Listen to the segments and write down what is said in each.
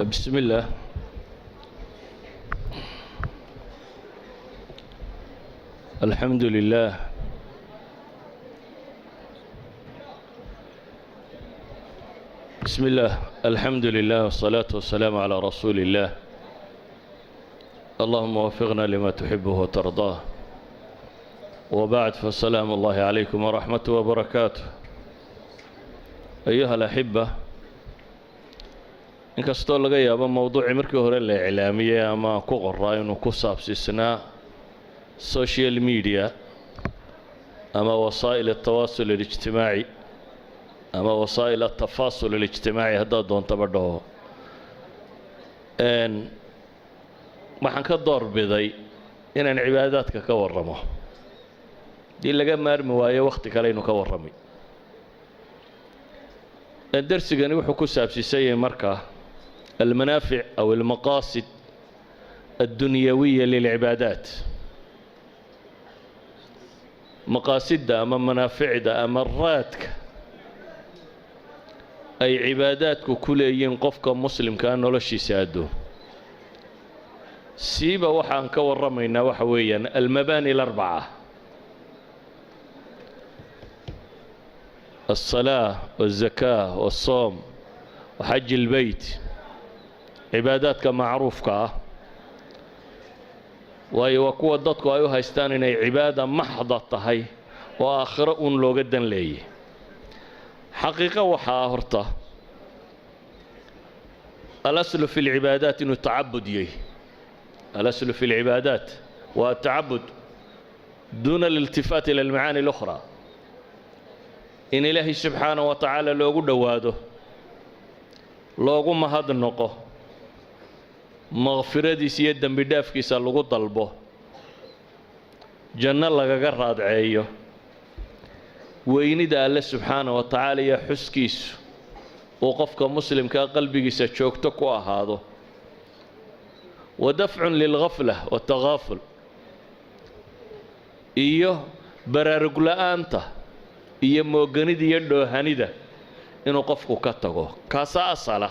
بسم الله. الحمد لله. بسم الله. الحمد لله والصلاة والسلام على رسول الله. اللهم وفقنا لما تحبه وترضاه. وبعد، فالسلام الله عليكم ورحمته وبركاته. أيها الأحبة، inkastoo laga yaabo mowduucii markii hore la iclaamiyey ama ku qoraa inuu ku saabsiisnaa social media ama wasaa'il التواصل الاجتماعي ama wasaa'il التفاصل الاجتماعي haddaad doontaba dhaho, waxaan ka doorbiday inaan cibaadaadka ka warramo. dii laga maarmi waayo wakhti kale inuu ka warramay. darsigani wuxuu ku saabsiisan yahay markaa المنافع أو المقاصد الدنيوية للعبادات. مقاصد أما منافع أما الراتك أي عباداتك كليين قفك مسلم كأنه لشي سادو سيبا وحان كورمينا وحويا المباني الأربعة: الصلاة والزكاة والصوم وحج البيت. cibaadaadka macruufka ah waayo waa kuwa dadku ay u haystaan inay cibaada maxda tahay oo aakhiro uun looga dan leeyay. xaqiiqo waxaa horta alaslu fi lcibaadaat inuu tacabud yahay. alaslu fi lcibaadaat waa tacabud duuna aliltifaat ila almacaani اlukhraa. in ilaahay subxaanaه wa tacaala loogu dhowaado, loogu mahadnoqo, maqfiradiisa iyo dembi dhaafkiisa lagu dalbo, janno lagaga raadceeyo, weynida alle subxaanaه wa tacaala iyo xuskiisu uu qofka muslimkaa qalbigiisa joogto ku ahaado. wa dafcun lilghafla waatagaaful, iyo baraarugla-aanta iyo mooganida iyo dhoohanida inuu qofku ka tago. kaasaa asala.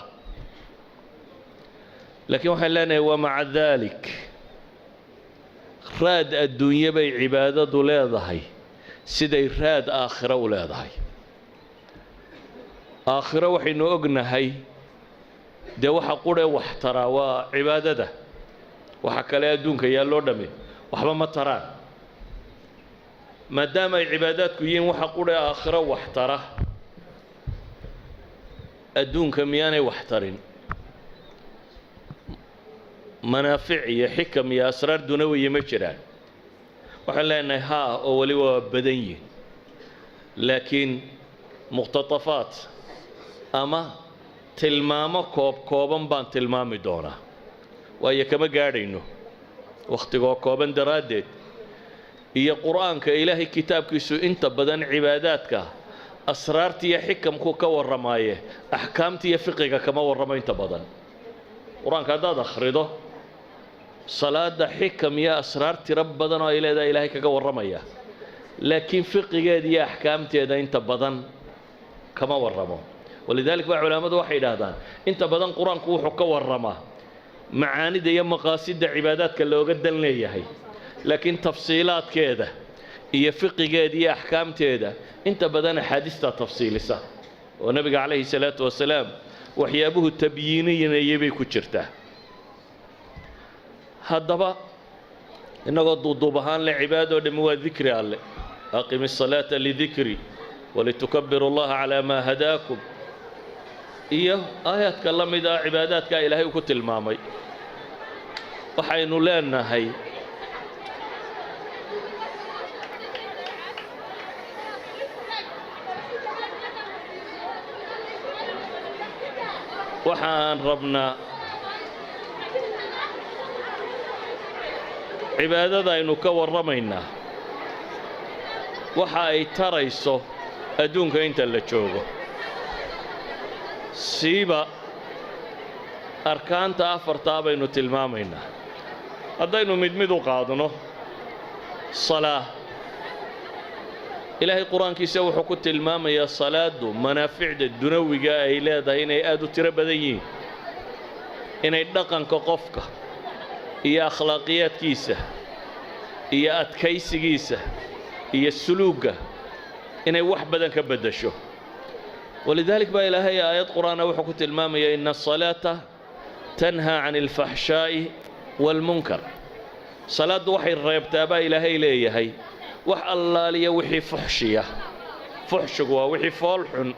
laakiin waxaan leenahay wamaca daalik raad adduunye bay cibaadadu leedahay siday raad aakhiro u leedahay. aakhiro waxaynu ognahay dee waxa qurhe wax taraa waa cibaadada. waxa kale adduunka yaa loo dhamme waxba ma taraan. maadaama ay cibaadaadku yihiin waxa qurhe aakhiro wax tara, adduunka miyaanay wax tarin? manaafic iyo xikam iyo asraar dunawiya ma jiraan? waxaan leenahay haa, oo weliba waa badan yihin. laakiin muqhtatafaat ama tilmaamo kooban baan tilmaami doonaa, waayo kama gaadhayno wakhtigoo kooban daraaddeed. iyo qur'aanka ilaahay kitaabkiisu inta badan cibaadaadka asraarta iyo xikamku ka warramaaye axkaamta iyo fiqiga kama warramo inta badan. qur-aanka haddaad akhrido salaada xikam iyo asraar tiro badan oo ay leedahay ilaahay kaga warramaya, laakiin fiqigeeda iyo axkaamteeda inta badan kama warramo. walidaalika baa culammadu waxay yidhaahdaan inta badan qur-aanku wuxuu ka warramaa macaanida iyo maqaasidda cibaadaadka looga dan leeyahay, laakiin tafsiilaadkeeda iyo fiqigeeda iyo axkaamteeda inta badan axaadiistaa tafsiilisa oo nebiga calayhi salaatu wasalaam waxyaabuhu tabyiiniyinayay bay ku jirtaa. haddaba innagoo duuduub ahaan le cibaadoo dhammi waa dikri alle. aqimi الsalaata lidikri walitukabiru اllaha calaa maa hadaakum, iyo aayaadka la mid ah cibaadaadkaa ilaahay uu ku tilmaamay. waxaynu leenahay waxaan rabnaa cibaadada aynu ka warramaynaa waxa ay tarayso adduunka inta la joogo. siiba arkaanta afartaa baynu tilmaamaynaa. haddaynu mid mid u qaadno salaa, ilaahay qur-aankiisa wuxuu ku tilmaamayaa salaadu manaaficda dunawiga ay leedahay inay aad u tiro badan yihiin. inay dhaqanka qofka iyo akhlaaqiyadkiisa iyo adkaysigiisa iyo suluugga inay wax badan ka beddesho. ولذلك baa ilaahay aayad qur'aana wuxuu ku tilmaamaya ina الصalaata tanhaa can اlfaxshaa'i wاlmunkar. salaaddu waxay reebtaa baa ilaahay leeyahay wax allaaliya wixii fuxshiya. fuxshigu waa wixii fool xun,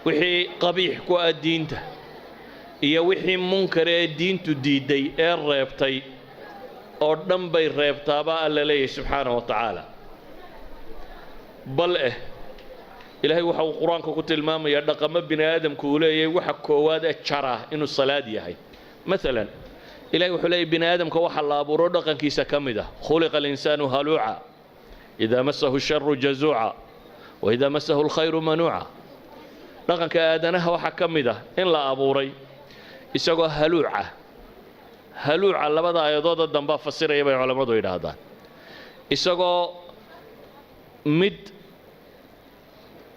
wixii qabiix ku ah diinta, iyo wixii munkar ee diintu diidday ee reebtay oo dhan bay reebtaabaa alla leeyahay subxaana wa tacaala. bal ilaahay waxa uu qur-aanka ku tilmaamayaa dhaqamo bini aadamku uu leeyahay waxa koowaad ee jara inuu salaad yahay. maalan ilahay wuxuu leeyahay bini aadamka waxa la abuuro dhaqankiisa ka mid ah khuliqa alinsaanu haluuca idaa masahu sharu jazuuca wa idaa masahu alkhayru manuuca. dhaqanka aadanaha waxaa ka mid ah in la abuuray isagoo haluuca. haluuca labada aayadooda dambaa fasiraya bay culammadu yidhaahdaan. isagoo mid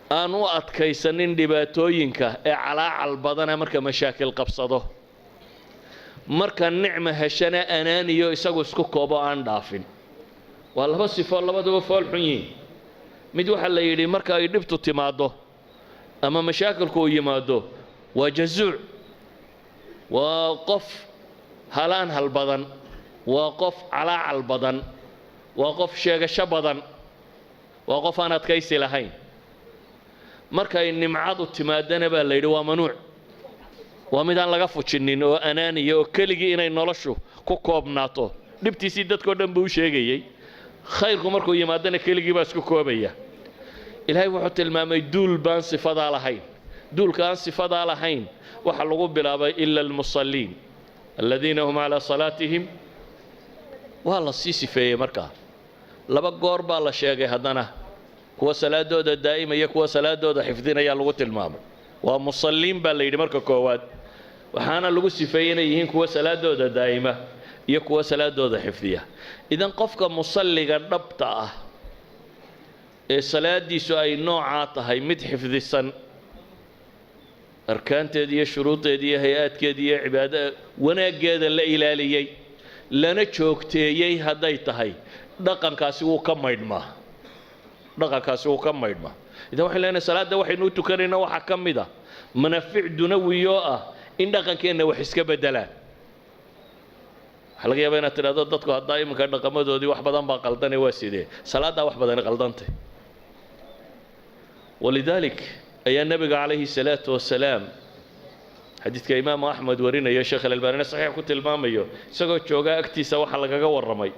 aan u adkaysanin dhibaatooyinka ee calaacal badana marka mashaakil qabsado, marka nicma heshana anaaniyo isagu isku koobo aan dhaafin. waa laba sifo labaduba fool xun yihiin. mid waxaa la yidhi marka ay dhibtu timaaddo ama mashaakilku uu yimaado waa jazuuc, waa qof halaan hal badan, waa qof calaacal badan, waa qof sheegasho badan, waa qof aan adkaysi lahayn. markay nimcadu timaadana baa la yidhi waa manuuc, waa mid aan laga fujinin oo anaaniya oo keligii inay noloshu ku koobnaato. dhibtiisii dadkao dhan buu u sheegayey, khayrku markuu yimaadana keligii baa isku koobaya. ilaahay wuxuu tilmaamay duul baan sifadaa lahayn. duulka aan sifadaa lahayn waxa lagu bilaabay ila almusalliin aladiina hum calaa salaatihim. waa la sii sifeeyey markaa. laba goor baa la sheegay haddana kuwa salaadooda daa'imaya kuwa salaadooda xifdinaya lagu tilmaamay. waa musalliin baa la yidhi marka koowaad, waxaana lagu sifeeyey inay yihiin kuwa salaadooda daa'ima iyo kuwa salaadooda xifdiya. idan qofka musalliga dhabta ah ee salaadiisu ay noocaa tahay mid xifdisan, arkaanteeda iyo shuruudeeda iyo hay-aadkeeda iyo cibaadada wanaaggeeda la ilaaliyey lana joogteeyey hadday tahay, dhaqankaasi wuu ka maydhmaa. dhaqankaasi wuu ka maydhmaa. idan waxay leenahay salaadda waxaynu u tukanayna waxaa ka mid ah manaafic dunawiyoo ah in dhaqankeenna wax iska beddelaan. waxaa laga yaabaa inaad tidhahdo dadku haddaa iminka dhaqamadoodii wax badan baa qaldane waa sidee. salaaddaa wax badani qaldantay. walidaalik ayaa nebiga calayhi salaatu wasalaam xadiidka imaamu axmed warinayo sheekh alalbaanina saxiix ku tilmaamayo, isagoo joogaa agtiisa waxaa lagaga warramay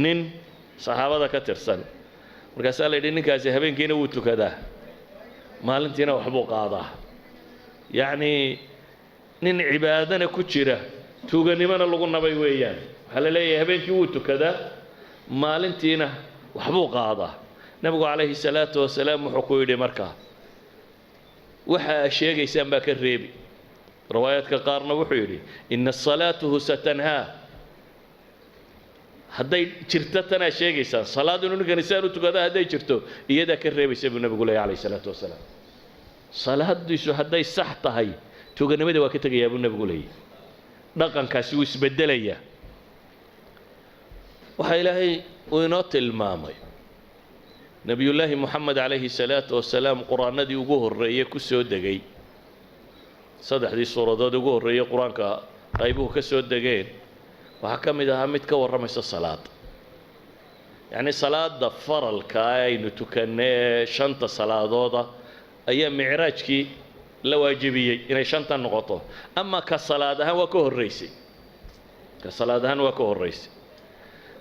nin saxaabada ka tirsan. markaasaa la yidhi ninkaasi habeenkiina wuu tukadaa, maalintiina waxbuu qaadaa. yacnii nin cibaadana ku jira tuuganimona lagu nabay weeyaan. waxaa la leeyahay habeenkii wuu tukadaa, maalintiina waxbuu qaadaa. nebigu calayhi salaatu wasalaam wuxuu ku yidhi markaa waxa aa sheegaysaan baa ka reebi. riwaayaadka qaarna wuxuu yidhi ina salaatuhu satanhaa. hadday jirto tanaa sheegaysaan, salaad inuu ninkan isaan u tukada hadday jirto iyadaa ka reebaysa buu nebigu leeyahay calayhi salaatu wasalaam. salaadiisu hadday sax tahay tuuganimada waa ka tegayaa buu nebigu leeyahay. dhaqankaasi wuu isbeddelayaa. waxaa ilaahay uu inoo tilmaamay nebiyullaahi moxamed calayhi salaatu wasalaam qur-aanadii ugu horreeyey ku soo degay. saddexdii suuradood ugu horreeyey qur-aanka qaybuhu ka soo degeen waxaa ka mid ahaa mid ka warramaysa salaad. yacni salaada faralka aynu tukanay ee shanta salaadooda ayaa micraajkii la waajibiyey inay shanta noqoto. ama ka salaad ahaan waa ka horraysay. ka salaad ahaan waa ka horraysay.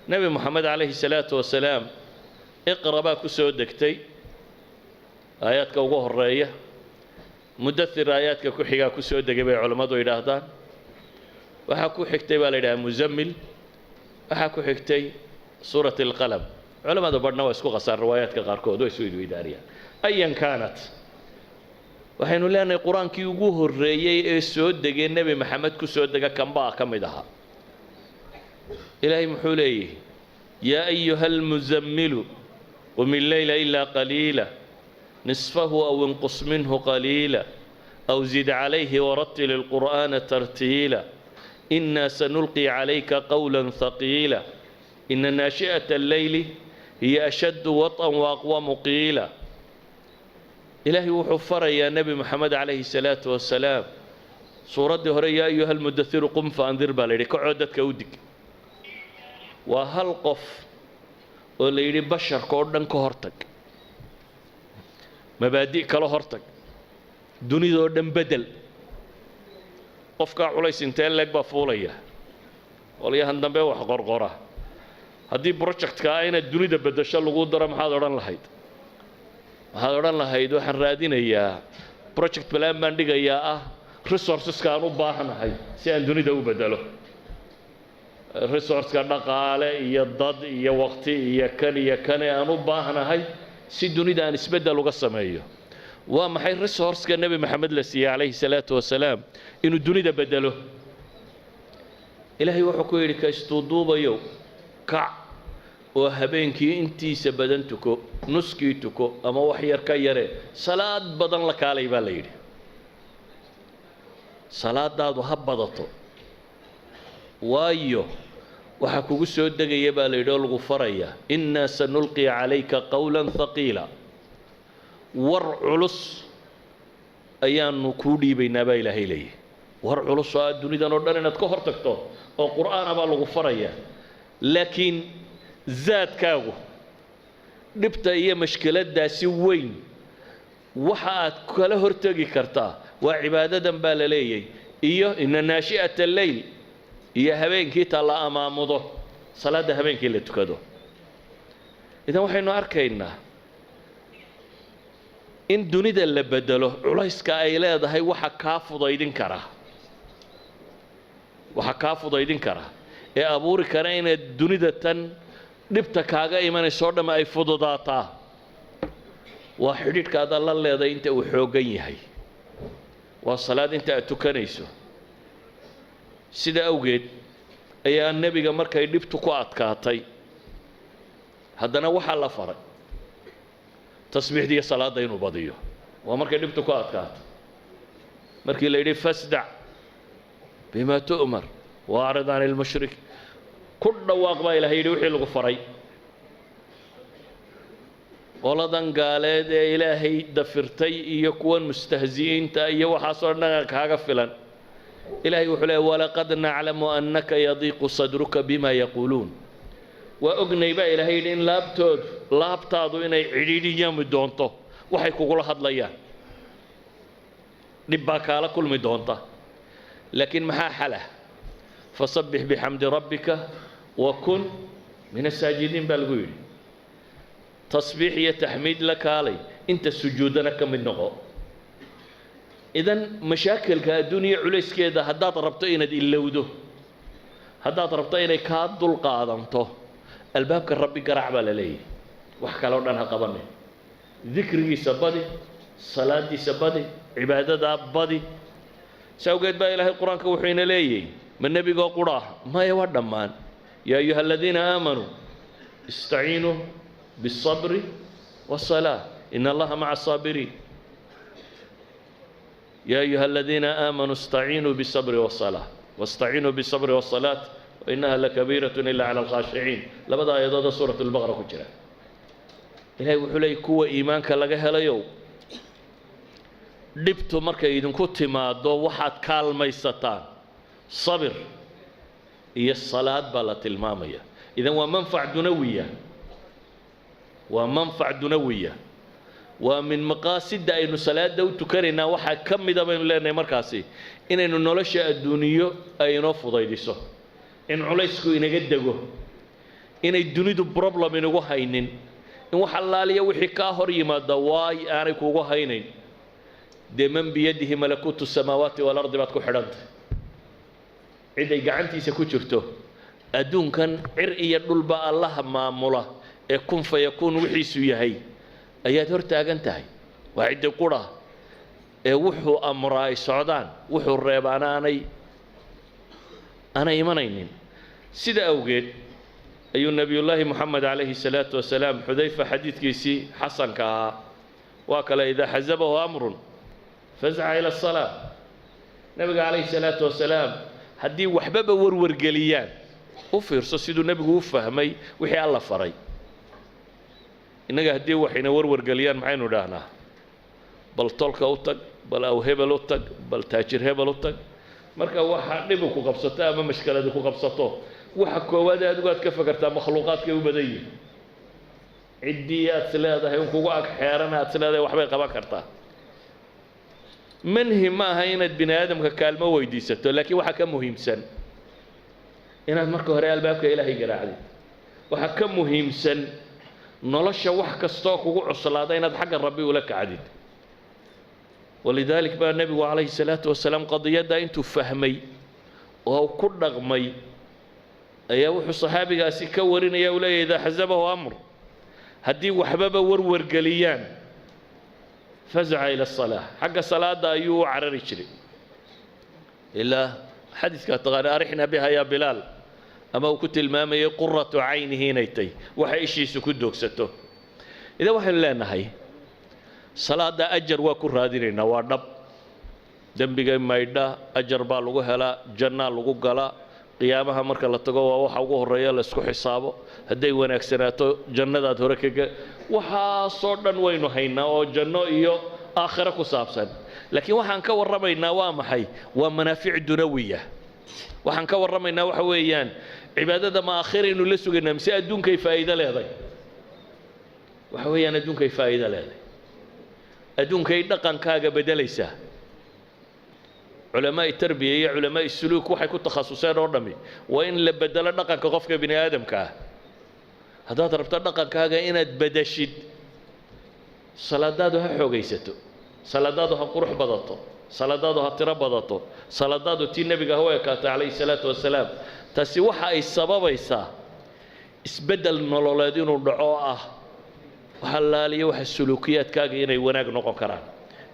nebi moxamed calayhi salaatu wasalaam iqra baa ku soo degtay aayaadka ugu horreeya. mudathir aayaadka ku xigaa ku soo degay bay culammadu yidhaahdaan. waxaa ku xigtay baa la yidhaha muzammil. waxaa ku xigtay suurat alqalam. culammada badhna waa isku qasaan riwaayaadka qaarkood waa isu idweydaariyaan. ayan kaanat waxaynu leenahay qur-aankii ugu horreeyey ee soo degay nebi maxamed ku soo dega kanbaa ka mid ahaa. ilaahay muxuu leeyahay yaa ayuha almuzammilu qum illeyla ilaa qaliila nisfahu aw inqus minhu qaliila أو زد عليه ورتل القرآن ترتيلا إنا سنلقي عليك قولا ثقيلا إن ناشئة الليل هي أشد وطئا وأقوم قيلا إلهي وحفر يا نبي محمد عليه الصلاة والسلام سورة هري يا أيها المدثر قم فأنذر بالي كعودتك ودك وهل قف وليلي بشر كوردن كهرتك مبادئ كلا هرتك دوني دردن بدل قفك عليس انتين لك بفولية وليا هندن بي wax qorqora hadii project-ka ayna dunida bedesho lagu daro maxaad oran lahayd waxaan raadinayaa project plan baan dhigayaa ah resources-ka aan u baahanahay si aan dunida u bedelo resource-ka dhaqaale iyo dad iyo waqti iyo kan aan u baahanahay si dunida aan isbedel uga sameeyo waa maxay resource-ka nabi maxamed la siiyay calayhi salaatu wasalaam inuu dunida bedelo ilaahay wuxuu ku yidhi ka istuuduubayo kac oo habeenkii intiisa badan tuko nuskii tuko ama wax yar ka yare salaad badan la kaalay baa la yidhi salaadaadu ha badato waayo waxaa kugu soo degaya baa la yidhi oo lagu faraya innaa sanulqi calayka qawlan thaqiila war culus ayaanu kuu dhiibaynaa baa ilaahay leeyahy war culus oo aad dunidan oo dhan inaad ka hor tagto oo qur'aana baa lagu faraya laakiin zaadkaagu dhibta iyo mashkiladdaasi weyn waxa aad kala hortegi kartaa waa cibaadadan baa la leeyahy iyo ina naashi'ata alleyl iyo habeenkii ta la amaamudo salaadda habeenkii la tukado idan waxaynu arkaynaa in dunida la bedelo culayska ay leedahay waxa kaa fudaydin kara ee abuuri kara inaad dunida tan dhibta kaaga imanayso dhamma ay fududaataa waa xidhiidhkaada la leeday inta uu xooggan yahay waa salaad inta aad tukanayso sida awgeed ayaa nebiga markay dhibtu ku adkaatay haddana waxaa la faray tasbiixdiiyo salaadda inuu badiyo waa markay dhibtu ku adkaatay markii la yidhi fasdac bima tu'mar waacrid can ilmushrik ku dhawaaq baa ilahay yidhi wixii lagu faray qoladan gaaleed ee ilaahay dafirtay iyo kuwan mustahzi'iinta iyo waxaasoo dhan kaaga filan ilaahay wuxuu leeyahy walaqad naclamu annaka yadiiqu sadruka bima yaquuluun waa ognay baa ilaahay yidhi in laabtaadu inay cidhiidhiyami doonto waxay kugula hadlayaan dhib baa kaala kulmi doonta laakiin maxaa xala fasabbix bixamdi rabbika wakun min asaajidiin baa lagu yidhi tasbiix iyo taxmiid la kaalay inta sujuudana ka mid noqo idan mashaakilka adduuniya culayskeeda haddaad rabto inaad ilowdo haddaad rabto inay kaa dulqaadanto albaabka rabbi garaac baa la leeyahy wax kale oo dhan ha qabane dikrigiisa badi salaadiisa badi cibaadadaa badi si awgeed baa ilaahay qur-aanka wuxuu ina leeyahy ma nebigoo qura ah maya waa dhammaan yaa ayuha aladiina aamanuu istaciinuu biالصabri والصلاة إن الله مع الصابرين يا أيها الذين آمنوا استعينوا بالصبر والصلاة واستعينوا بالصبر والصلاة وإنها لكبيرة إلا على الخاشعين لبدا يضاد سورة البقرة كجرا إلهي وحلي كوة إيمانك لغا هلايو dhibtu markay idinku timaado waxaad kaalmaysataan sabir iyo salaad baa la tilmaamaya idan waa manfac dunawiya waa min maqaasida aynu salaada u tukanaynaa waxaa ka mida baynu leenahay markaasi inaynu nolosha adduuniyo ay inoo fudaydiso in culaysku inaga dego inay dunidu problem inagu haynin in wax allaaliya wixii kaa hor yimaada waay aanay kugu haynayn dee man biyadihi malakuutu samaawaati waalardi baad ku xidhantahay ciday gacantiisa ku jirto adduunkan cir iyo dhulba allaha maamula ee kun fayakuun wixiisu yahay ayaad hor taagan tahay waa ciddi qura ee wuxuu amraa ay socdaan wuxuu reebaana aanay imanaynin sida awgeed ayuu nabiyullaahi moxamed calayhi salaatu wasalaam xudayfa xadiidkiisii xasanka ahaa waa kale idaa xasabahu amrun فزع إلى الصلاة. نبي عليه الصلاة والسلام هدي وحبابا ورورقليان وفرصة سيدو النبي وفهمي وحي الله فري إنك هدي وحينا ورورقليان معينو دانا بل طلق أوتك بل أو هبل أوتك بل تاجر هبل أوتك marka waxa dhib ku qabsata ama mashkalad ku qabsato waxa koowaad aad uga ka fakartaa makhluuqaadka u badan cidiyaad leedahay in kugu ag xeeranaad leedahay waxbay qaban kartaa manhi ma aha inaad bini aadamka kaalmo weydiisato laakiin waxa ka muhiimsan inaad marka hore albaabka ilaahay garaacdid waxa ka muhiimsan nolosha wax kasto kugu cuslaada inaad xagga rabbi ula kacdid ولذلك بقى النبي عليه الصلاة والسلام قضية دا انتو فهمي وهو كل رغمي أيوه الصحابي قاسي كورين يا ولاي إذا حزبه أمر هدي وحبابه ورور قليان فزع إلى الصلاة حق الصلاة دا أيوه عرر يشري إلا حديث كاتغاني أرحنا بها يا بلال أما وكنت المامة قرة عينه نيتي وحيشي سكدوك ستو إذا وحن لا نهي صلاة أجر وكل رادين نوادب دنبيجا مايدا أجر بالوجه هلا جنة لوجو قلا قيامها مركل التجوا وحوجه الرجال اسكو حسابه هدي وين أكسناتو جنة ذات هركجة وحصورنا وينو هينا وجنة إيو آخرة كسابسن لكن وحن كور رمينا وامحي ومنافع دنوية وحن كور رمينا وحويان عبادة ما آخرين ولسوا جنا مساء دون كيف فائدة لهذي وحويان دون كيف فائدة لهذي أدون كي دقن كاجا بدليسة علماء التربية علماء السلوك وحي كنت تخصصين رمي وإن لبدل دقن كغفك بني آدم كا هذا ضربت دقن كاجا إن بدشد صلادادها حوجيسته صلادادها قروح بضته صلادادها تراب بضته صلادادو تين نبي هو كات عليه الصلاة والسلام تسوحها السبب يسا اسبدل نولادين الدعاء وحلالية وح السلوكيات كاجي إني وناق نقو كران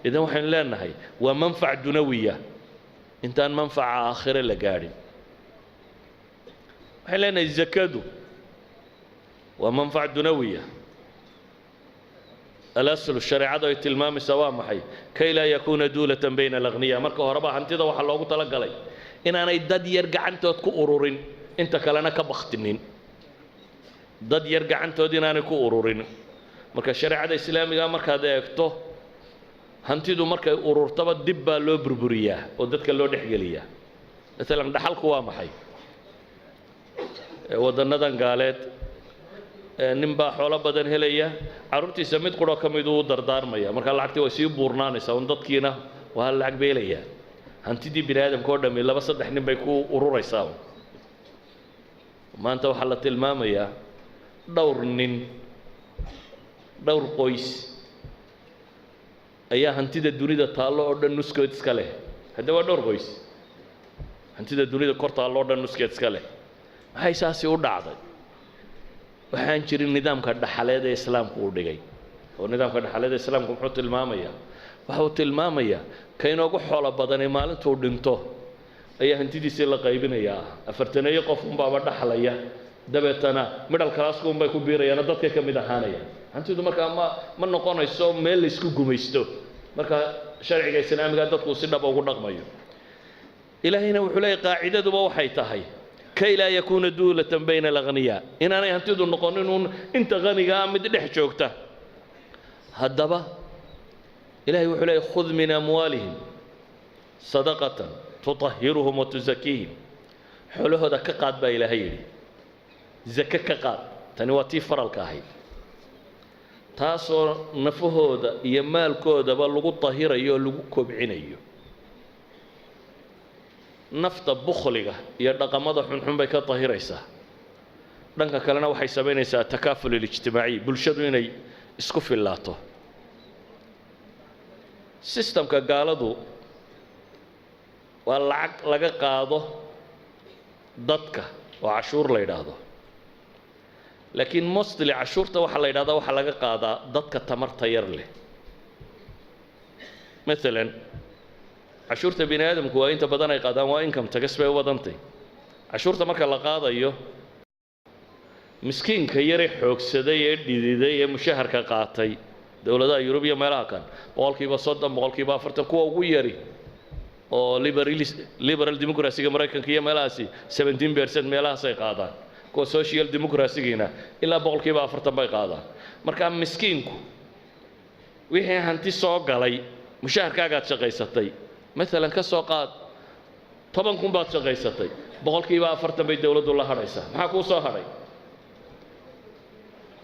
إذا وحن لنا هاي ومنفعة دنوية إنتان منفعة آخرة لقاري وحن لنا الزكاة ومنفعة دنوية الأصل الشريعة يتلمام سواء محي كي لا يكون دولة بين الأغنياء مركو هربا هنتيدا وحن لوغو تلقى لي إن أنا إداد يرجع أنت تكو أرورين إنت كلنا كبختنين داد يرجع أنت ودين أنا كو أرورين marka shariicada islaamiga markaad eegto hantidu markay ururtaba dib baa loo burburiyaa oo dadka loo dhexgeliyaa مثلا dhaxalku waa maxay wadanadan gaaleed nin baa xoolo badan helaya carruurtiisa mid quro ka mid uu dardaarmaya marka lacagtii way sii buurnaanaysaa oo dadkiina waa lacag beelaya hantidii bini'aadamka oo dhammi laba saddex nin bay ku ururaysaa maanta waxa la tilmaamayaa dhowr qoys ayaa hantida dunida taallo oo dhan nuskeed iska leh hadda waa dhowr qoys hantida dunida kor taallo oo dhan nuskeed iska leh maxay saasi u dhacday waxaan jirin nidaamka dhaxaleed ee islaamku u dhigay oo nidaamka dhaxaleed ee islaamku wuxuu tilmaamayaa waxa uu tilmaamayaa ka inoogu xoolo badan ee maalintuu dhinto ayaa hantidiisii la qaybinayaa afartaneeyo qof unbaaba dhaxlaya dabeetana middle class-ku unbay ku biirayaan dadka ka mid ahaanayaan hantidu markaa ma noqonayso meel la isku gumaysto marka sharciga islaamiga dadku si dhab ugu dhaqmayo ilaahayna wuxuu leeyahay qaacidaduba waxay tahay kay laa yakuuna duulatan bayna alaghniyaa inaanay hantidu noqonin uun inta qaniga ah mid dhex joogta haddaba ilaahay wuxuu leeyahay khud min amwaalihim sadaqatan tutahhiruhum wa tuzakiihim xoolahooda ka qaad baa ilaahay yidhi zaka ka qaad tani waa tii faralka ahayd taasoo nafahooda iyo maalkoodaba lagu tahirayo oo lagu kobcinayo nafta bukhliga iyo dhaqamada xunxun bay ka tahiraysaa dhanka kalena waxay samaynaysaa takaaful ijtimaaci bulshadu inay isku filaato systemka gaaladu waa lacag laga qaado dadka oo cashuur la yidhaahdo laakiin mostly cashuurta waxaa la yidhahdaa waxaa laga qaadaa dadka tamarta yar leh maalan cashuurta bini aadamku waa inta badan ay qaadaan waa income tax bay u badantay cashuurta marka la qaadayo miskiinka yare xoogsaday ee dhididay ee mushaharka qaatay dowladaha Yurubiya meelaha kan boqolkiiba 30 boqolkiiba 40 kuwa ugu yari oo liberal democracy-ga Mareykanka iyo meelahaasi 17% meelahaas ay qaadaan kuwa social democracy-giina ilaa boqolkiiba 40 bay qaadaan marka miskiinku wixii hanti soo galay mushaharkaaga shaqaysatay مثلا ka soo qaad 10,000 baad shaqaysatay boqolkiiba 40 bay dawladdu la hadhaysaa maxaa ku soo hadhay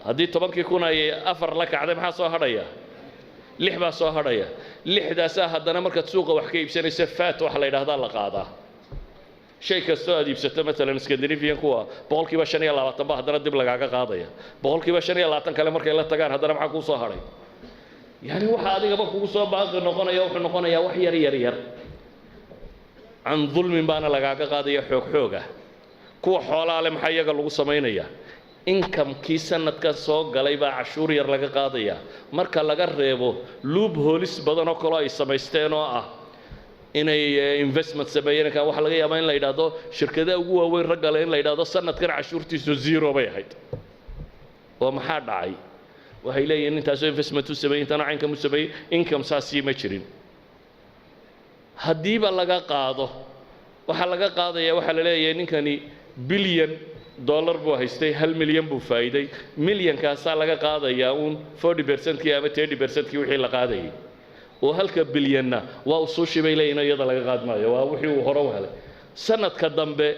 haddii 10,000 ay 4 la kacday maxaa soo hadhaya 6 baa soo hadhaya 6daas haddana markaad suuqa wax ka iibsanayso faat wax la yiraahdo la qaadaa shay kasta aad iibsato مثلا Scandinavian kuwa boqolkiiba 25 baa haddana dib lagaaga qaadaya boqolkiiba 25 kale markay la tagaan haddana maxaa ku soo hadhay يعني waxa adigaba kugu soo baaqi noqonaya wuxuu noqonayaa wax yar عن ظلم baana lagaaga qaadaya xooga kuwa xoolaale maxay iyaga lagu sameeynaya income kii sanadka soo galay baa cashuur yar laga qaadaya marka laga reebo loopholes badan oo kale ay sameysteen oo ah inay investment sameeyeen ka wax laga yaabaa in la yiraahdo shirkadaha ugu waaweyn ragale in la yiraahdo sanadkan cashuurtiisu 0 bay ahayd oo maxaa dhacay waxay leeyihiin intaas investment u sameeyay inta caynka mu sameeyay income saasi ma jirin hadiiba laga qaado waxa laga qaadaya waxa la leeyahay ninkani billion dollar buu haystay 1 milyan buu faa'iiday milyankaas laga qaadaya 40% ki ama 30% ki wixii la qaadayay oo halka bilyanna waa soo shibay leeyna iyada laga qaadmaayo waa wixii uu hore u helay sanadka dambe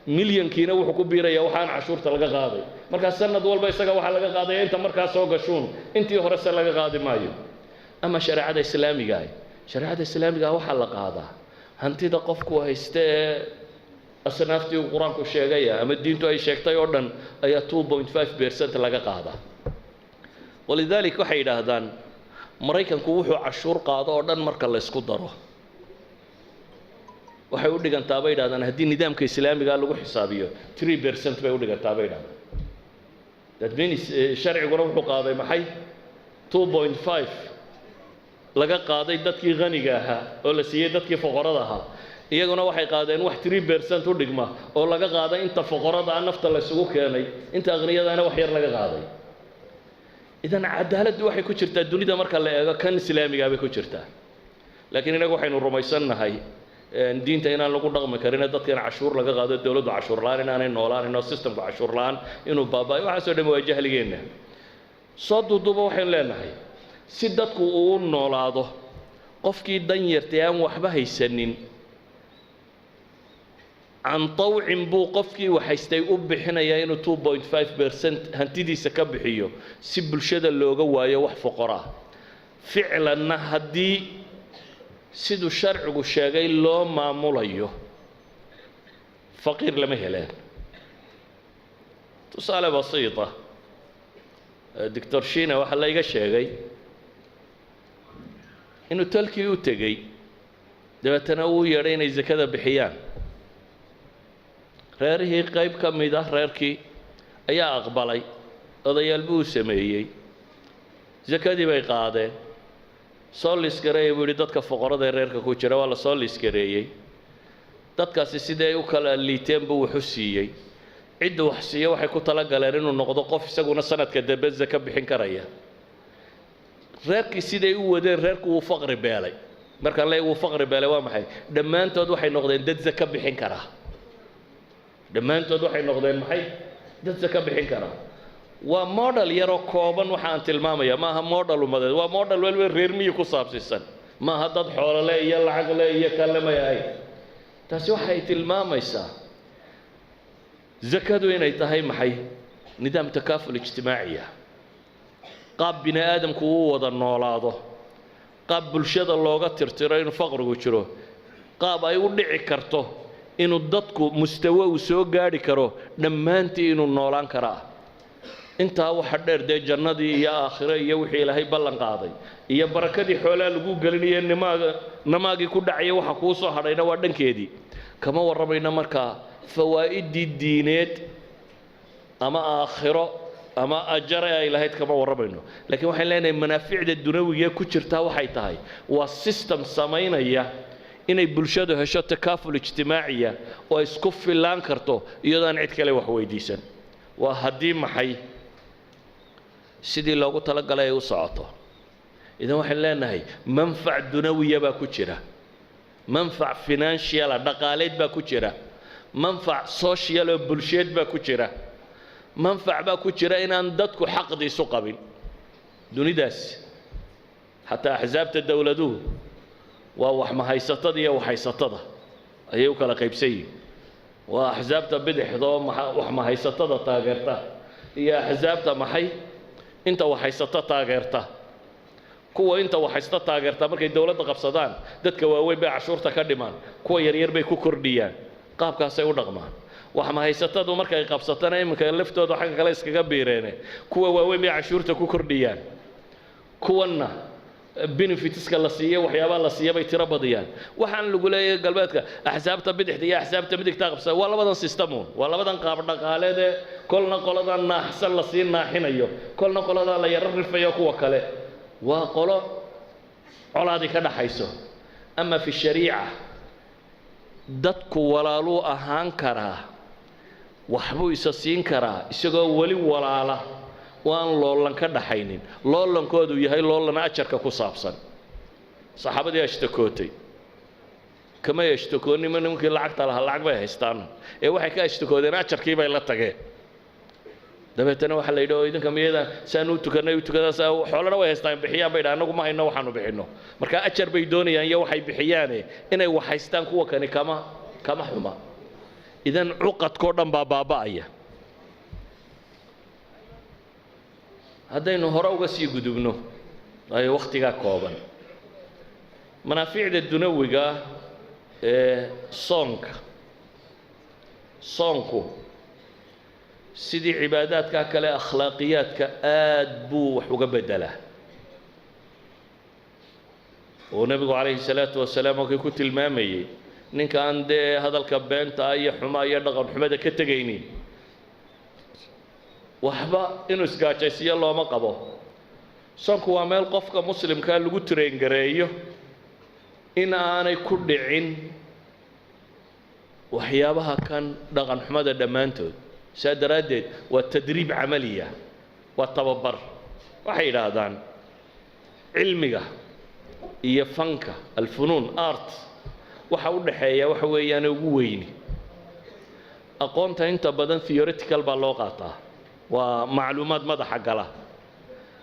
milyankiina wuxuu ku biiraya waxaan cashuurta laga qaaday marka sanad walba isaga waxa laga qaadaya inta markaa soo gashuun intii hore se laga qaadi maayo ama shariicada islaamiga waxa la qaadaa hantida qofku haysta asnaaftii uu quraanku sheegaya ama diintu ay sheegtay oo dhan ayaa 2.5% laga qaadaa walidaalika waxay yiraahdaan Mareykanku wuxuu cashuur qaado oo dhan marka la isku daro waxay u dhigantaa bay yiraahdaan haddii nidaamka islaamiga lagu xisaabiyo 3% bay u dhigantaa bay yiraahdaan that means sharciguna wuxuu qaaday maxay 2.5 laga qaaday dadkii qaniga ahaa oo la siiyay dadkii fuqarada ahaa iyaguna waxay qaadeen wax 3% u dhigma oo laga qaaday inta fuqarada nafta la isugu keenay inta aqniyadana wax yar laga qaaday idan cadaaladdu waxay ku jirtaa dunida marka la eego kan islaamiga bay ku jirtaa laakiin inagu waxaynu rumaysanahay diinta inaan lagu dhaqmi karin dadkana cashuur laga qaado dawladdu cashuur la'aan inaanay noolaan oo systemku cashuur la'aan inuu baabaayo waxa soo dhameeyay jahligeena soo duuduba waxaan leenahay si dadku uu noolaado qofkii dan yartay aan waxba haysanin عن طوع بو قفكي وحيستي وبحنايا إنه 2.5% هنتيديسا كبحيو سي بلشدا لوغا وايا wax فقراء فعلا هدي سيدو شرعو شاغاي لو مامولايو فقير لما هلان تصالة بسيطة دكتور شينا waxa la iga sheegay inuu talkii u tagay dabeetana uu yeeray inay zakada bixiyaan reerihii qayb ka mid ah reerkii ayaa aqbalay odayaal buu sameeyay zakadii bay qaadeen soo liskareeyay buu dadka fuqarada ee reerka ku jira waa la soo liskareeyay dadkaasi sidee u kala liiteen buu wuxuu siiyay cid wax siiyo waxay ku tala galeen inuu noqdo qof isaguna sanadka dambe zaka bixin karaya reerkii sidee u wadeen reerku uu faqri beelay marka la uu faqri beelay waa maxay dhamaantood waxay noqdeen dad zaka bixin kara dhamaantood waxay noqdeen maxay dad zaka bixin kara waa model yar oo kooban waxa aan tilmaamaya ma aha model umadeed waa model walba reer miyi ku saabsiisan ma aha dad xoolo leh iyo lacag leh iyo kalama yahay taasi waxay tilmaamaysaa zakadu inay tahay maxay nidaam takaaful ijtimaaciya qaab bini aadamku uu wada noolaado qaab bulshada looga tirtiro in faqrigu jiro qaab ay u dhici karto inuu dadku mustawa uu soo gaari karo dhammaantii inuu noolaan kara intaa waxa dheer de jannadii iyo aakhiro iyo wixii ilaahay ballan qaaday iyo barakadii xoolaha lagu galinayo namaagi ku dhacay waxa ku soo hadhayna waa dhankeedii kama waramayna marka fawaa'idii diineed ama aakhiro ama ajara ay lahayd kama waramayno laakiin waxaan leenahay manaaficda dunawiga ku jirta waxay tahay waa system sameynaya inay bulshadu hesho takaaful ijtimaaciya oo isku filaan karto iyadoo aan cid kale wax weydiisan waa hadii maxay sidii loogu tala galay u socoto idan waxaan leenahay manfac dunawiya baa ku jira manfac financial dhaqaaleed baa ku jira manfac social oo bulsheed baa ku jira manfac baa ku jira inaan dadku xaqdiisu qabin dunidaas xataa axsaabta dowladuhu waa wax mahaysatada iyo waxaysatada ayay u kala qaybsan yihiin waa axsaabta bidixdoo wax mahaysatada taageerta iyo axsaabta maxay inta waxhaysata taageerta kuwa inta waxhaysta taageerta markay dowladda qabsadaan dadka waaweyn bay cashuurta ka dhimaan kuwa yaryar bay ku kordhiyaan qaabkaasay u dhaqmaan wax mahaysatadu markay qabsatana iminka laftooda xagga kale iskaga biireene kuwa waaweyn bay cashuurta ku kordhiyaan kuwanna benefitska la siiyo waxyaabaha la siiyo bay tiro badiyaan waxaan lagu leeyahay galbeedka axsaabta bidixda iyo axsaabta midigta qabsada waa labadan sistemuun waa labadan qaab dhaqaaleed ee kolna qoladan naaxsan la sii naaxinayo kolna qoladan la yaro rifayo kuwa kale waa qolo colaadi ka dhaxayso ama fi shariica dadku walaaluu ahaan karaa waxbuu isa siin karaa isagoo weli walaala waan loolan ka dhaxaynin loolankoodu yahay loolan ajarka ku saabsan saxaabadii ashtakootay kama ashtakoonin nimankii lacagta lahaa lacag bay haystaan ee waxay ka ashtakoodeen ajarkii bay la tageen dabeetana waxa la yidhi idinka miyada saan u tukanay u tukada xoolana way haystaan bixiyaan bay anagu ma hayno waxaanu bixino marka ajar bay doonayaan iyo waxay bixiyaan inay wax haystaan kuwa kani kama xuma idan cuqadkoo dhan baa baaba'aya haddaynu hore uga sii gudubno ay waqtigaa kooban manaaficda dunawiga ee soonku sidii cibaadaadka kale akhlaaqiyaadka aad buu wax uga bedelaa oo nabigu calayhi salaatu wasalaam markii ku tilmaamayay ninka aan dee hadalka beenta iyo xumaa iyo dhaqan xumada ka tegaynin waxba inuu isgaajaysiyo looma qabo soonku waa meel qofka muslimkaa lagu traingareeyo in aanay ku dhicin waxyaabaha kan dhaqan xumada dhammaantood saa daraaddeed waa tadriib camaliya waa tababar waxay yidhaahdaan cilmiga iyo fanka alfunuun art waxa u dhaxeeya waxa weeyaan ugu weyni aqoonta inta badan theoretical baa loo qaataa waa macluumaad madaxa gala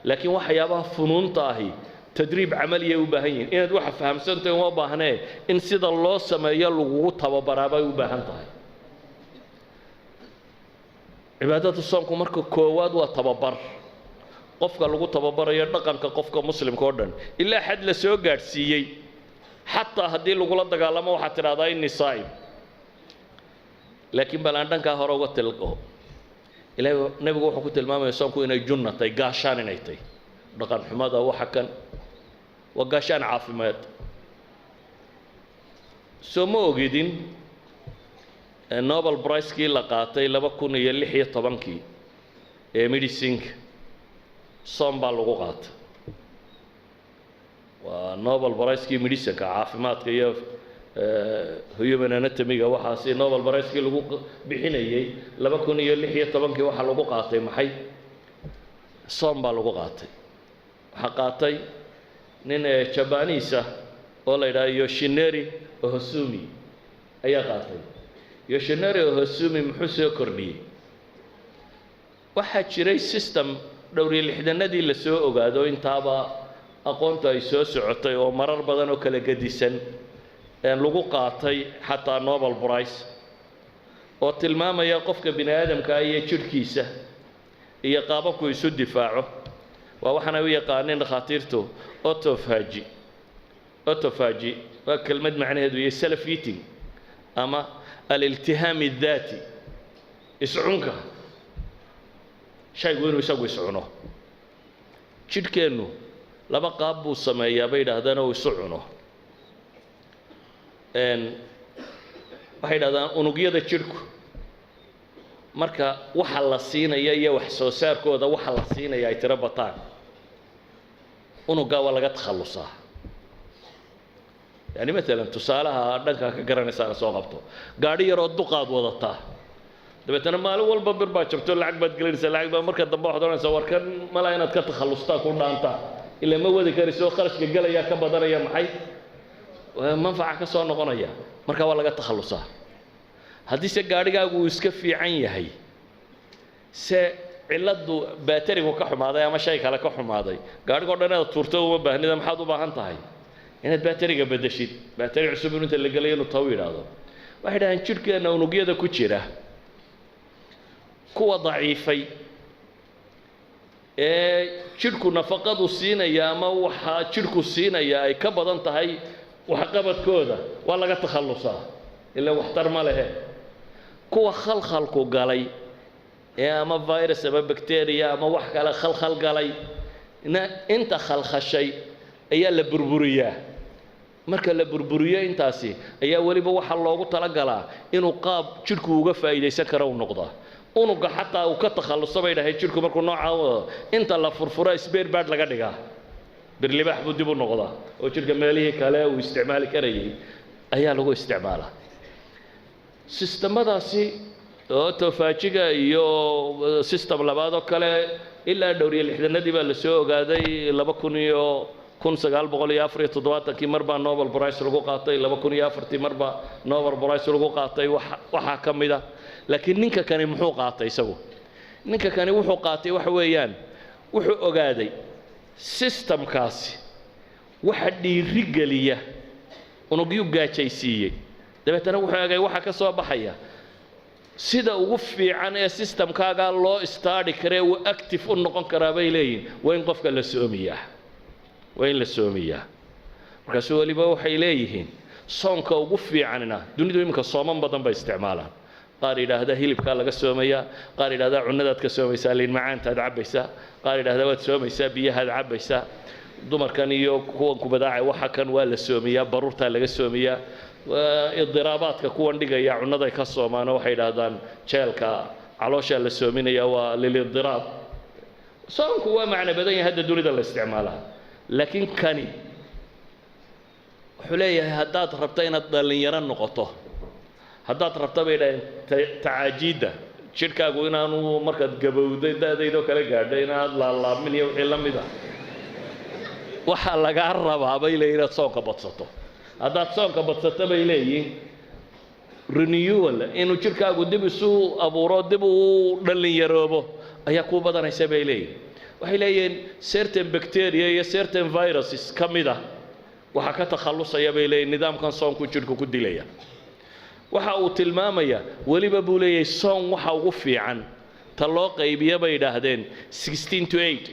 laakiin waxyaabaha funuunta ahi tadriib camaliya u baahan yihiin inaad waxa fahamsantahay uma baahnee in sida loo sameeyo lagugu tababaraa bay u baahan tahay cibaadada soonku marka koowaad waa tababar qofka lagu tababarayo dhaqanka qofka muslimka oo dhan ilaa xad la soo gaadhsiiyey xataa haddii lagula dagaalamo waxaad tidhahdaa inni saa'im laakiin bal aan dhankaa hore uga tilqo ilaahay nabigu wuxuu ku tilmaamaya soonku inay junna tahay gaashaan inay tahay dhaqan xumada waxa kan waa gaashaan caafimaad soo ma ogidin Nobel Prize-kii la qaatay 2016 ee medicinka soon baa lagu qaatay waa Nobel Prize-kii medicinka caafimaadka iyo human anatomy-ga waxaasi Nobel Prize-kii lagu bixinayay 2016 waxa lagu qaatay maxay soon baa lagu qaatay waxa qaatay nin Japanese oo la yiraahdo Yoshinori Ohsumi ayaa qaatay Yoshinori Ohsumi muxuu soo kordhiyay waxaa jiray system dhowr lixdanadii la soo ogaado intaaba aqoonta ay soo socotay oo marar badan oo kala gadisan ee lagu qaatay xataa Nobel Prize oo tilmaamaya qofka bini aadamka iyo jirkiisa iyo qaababku isu difaaco waa waxana u yaqaaneen dhakhaatiirtu autophagy waa kelmad macnaheedu yahay self eating ama الالتهام الذاتي iscunka shaygu inuu isagu iscuno jidhkeennu laba qaab buu sameeyaa bay yidhaahdaan oo isu cuno waxay yidhahdaan unugyada jidhku marka waxa la siinaya iyo wax soo saarkooda waxa la siinaya ay tiro bataan unuggaa waa laga takhallusaa يعني مثلا تصالها دنكا كغرانيسا سoo qabto gaari yar oo duqaad wadata dabeetana maalin walba bir baa jabto lacag baad gelinaysaa lacag baa marka dambe waxaad oranaysaa warkan mala inaad ka takhalustaa ku dhaanta إلا ما ودي كريسو خرج قال يا كبدر يا محي منفعة كسر نقنية مركا ولا قد تخلصها هذه سجارة ويسكفي عين هي علده باتري وكحم هذا يا مشايك على كحم هذا قاعد قلنا تورته وبهني ذا محاضو بهنتهاي هنا باتري قبل دشيد باتري عصبون أنت اللي قليل الطويل هذا واحد عن شركة أنه نجيده كتيرة قوة ضعيفة شركة نفقد الصين يا ما وح شركة الصين يا كبر انتهاي وحقبت كودا ولا قد تخلصها إلا واحترم لها قوة خلق قالي يا ما فيروس أما بكتيريا أما وحكة على خل قالي إن أنت خلق شيء أي البربرية مركز البربرية أنت أسي أي ولي بوح الله وطلع لا إنه قاب شركة وقفة إذا سكروا النقطة ونقع حتى وكتخلص بينه هي شركة مركز نوعه أنت لا فرفرة سبير بعد لقديها برلي بحبو دبوا النقطة وشركة مالية كلا واستعمال كريه أي له استعماله سيستم هذا سي توفاجيك يو سيستم لبعضه كلا إلا دوري الإحدى الندي بالسوق هذا لبكون يو كون سجال بقولي أفريقيا تضوات كي مربع نوبل برايس لقو قاطي لبكون يافرتي مربع نوبل برايس لقو قاطي وحكم ده لكن نينك كان محو قاطي سو نينك كان وحو قاطي وحويان وحو أجادي سيستم كاسي واحد رجالية ونجيو جاتشي سيء ده بتنا وحا كسوا بحيا سيدا وفي عن سيستم كاجا الله استاري كره وأكتف النقطة كرابي لين وين قفك للسومية وين للسومية مركزوا اللي بوحي ليهين صانك وفي عننا دون يمكن صامن بدن باستعمالها قاري هذا هيلب كلا كسومية قاري هذا عندات كسومية سالين معان تدعب بيسا قاري هذا وتسومية سبيه هذا عب بيسا دمر كان يكون كبداعي وحكن ولا السومية برورتها للسومية واضطرابات كون دقة يا عندات كسومة أنا وحيد هذا شالك علوش السومية وللاضطراب صانك هو معنى بدأ هذا دون الاستعمالها لكن كاني حليه هدات ربطين الضالين يرى النقطة هدات ربطة بين تعاجيدة شركة قوينا أنو مركز قبودة ده يدو كلا قاعدين الله من يوحي لهم ده وحال قربها بيلي صونك بتصطو هدات صونك بتصطو بيلي رينيول إنه شركة قد بسو أبو رد بو دلين يروبو أيكو بدن يسبيلي وحيلين certain bacteria يا certain viruses كميدا وحكا تخلص يا بيلي النظام كان صونك شركة كدليا waxa uu tilmaamaya waliba buu leeyahay soon waxa ugu fiican ta loo qaybiyo bay yiraahdeen 16 to 8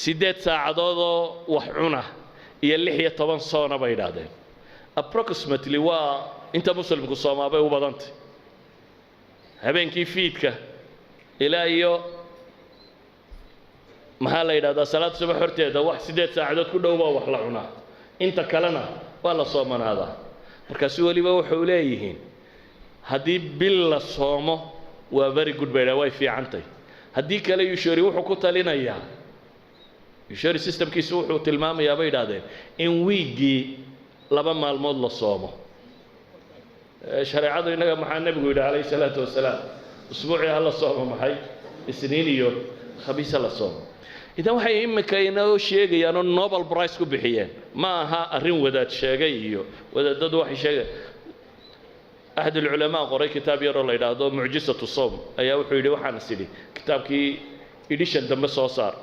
sideed saacadood oo wax cuna iyo 16 soona bay yiraahdeen approximately waa inta muslimku Soomaaliya u badantay habeenkii fiidka ilaa iyo maxaa la yiraahdaa salaad subax horteeda wax 8 saacadood ku dhow baa wax la cunaa inta kalena ولا صومنا هذا مركز ولي بوحوا ليهين هدي بلا صومه وفيري جود بيلاوي في عنتي هدي كلا يشوري وحو كتالينا إياه يشوري سيستم كيسوحو تلمام يا بيد هذا إن ويجي لبا مع الموض للصومه شريعة إنك محن النبي عليه الصلاة والسلام أسبوعي هلا صومه محي السنين يوم خبيث هلا صومه إذا waxay imika inoo sheegayaan oo Nobel Prize ku bixiyeen ma aha arin wadaad sheegay iyo wadaadadu waxay sheegay أحد العلماء قرأ كتاب يرى الله يراده معجزة الصوم أيه وحيد وحنا سيدي كتاب كي إديشن دم صار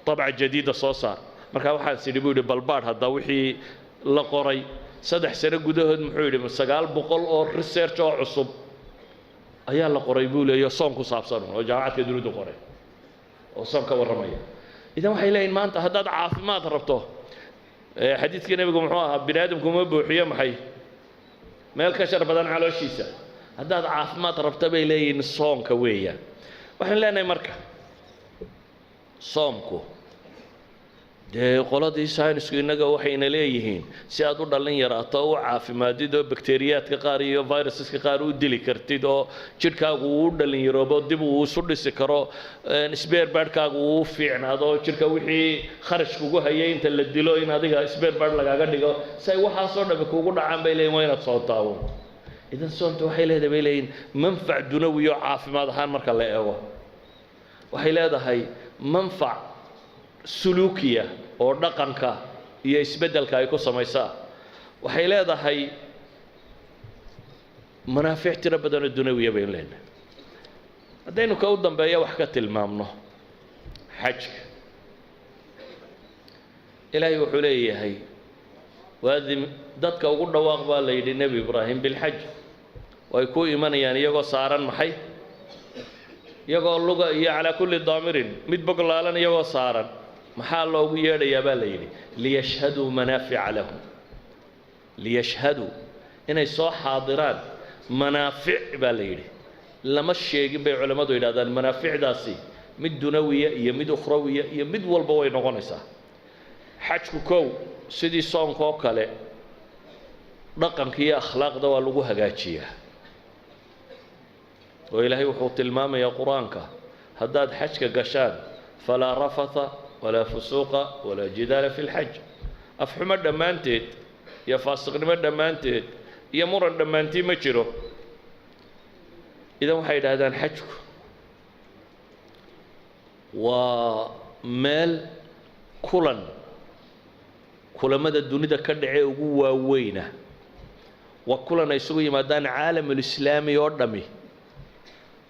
طبعة جديدة صار مركب وحنا سيدي بيقول بالبار هذا وحي لقري صدح سنة جدهد محيد مسجال بقول أو ريسيرش أو عصب أيه لقري بيقول يا صوم كصاب صارون وجاعات يدرون قري وصوم كورمية إذا waxay leeyihiin maanta haddaad caafimaad rabto xadiidkii nabiga muxuu ahaa bini aadamku ma buuxiyo maxay meel ka shar badan calooshiisa haddaad caafimaad rabto bay leeyihiin soonka weeyaan waxaan leenahay marka soomku dee qoladii saynisku innaga waxayna leeyihiin si aad u dhalin yaraato u caafimaadid oo bakteeriyaadka qaar iyo virusaska qaar u dili kartid oo jidhkaagu uu dhalin yaroobo dib uu isu dhisi karo sbeer baadhkaagu uu fiicnaado jidhka wixii kharash kugu hayay inta la dilo in adiga sbeer baadh lagaaga dhigo say waxaasoo dhammi kugu dhacaan bay leeyihin waa inaad soontaabo idan soonta waxay leedahay bay leeyihin manfac dunawi oo caafimaad ahaan marka la eego waxay leedahay manfac suluukiya oo dhaqanka iyo isbeddelka ay ku samaysaa waxay leedahay manaafic tiro badan oo dunawiya baynu leenahay haddaynu ka u dambeeya wax ka tilmaamno xajka ilaahay wuxuu leeyahay waadim dadka ugu dhawaaq baa la yidhi nebi ibraahim bilxaj way ku imanayaan iyagoo saaran maxay iyagoo luga iyo calaa kulli daamirin mid boglaalan iyagoo saaran maxaa loogu yeedhayaa baa la yidhi liyashhaduu manaafica lahum liyashhaduu inay soo xaadiraan manaafic baa la yidhi lama sheegin bay culammadu yidhahdaan manaaficdaasi mid dunawiya iyo mid ukhrawiya iyo mid walba way noqonaysaa xajku kow sidii soonka oo kale dhaqanka iyo akhlaaqda waa lagu hagaajiyaa oo ilaahay wuxuu tilmaamayaa qur-aanka haddaad xajka gashaan falaa rafatha walaa fusuuqa walaa jidaala fi lxaj afxumo dhammaanteed iyo faasiqnimo dhammaanteed iyo muran dhammaantii ma jiro idan waxay yidhaahdaan xajku waa meel kulamada dunida ka dhacee ugu waaweyna waa kulan ay isugu yimaadaan caalamulislaami oo dhami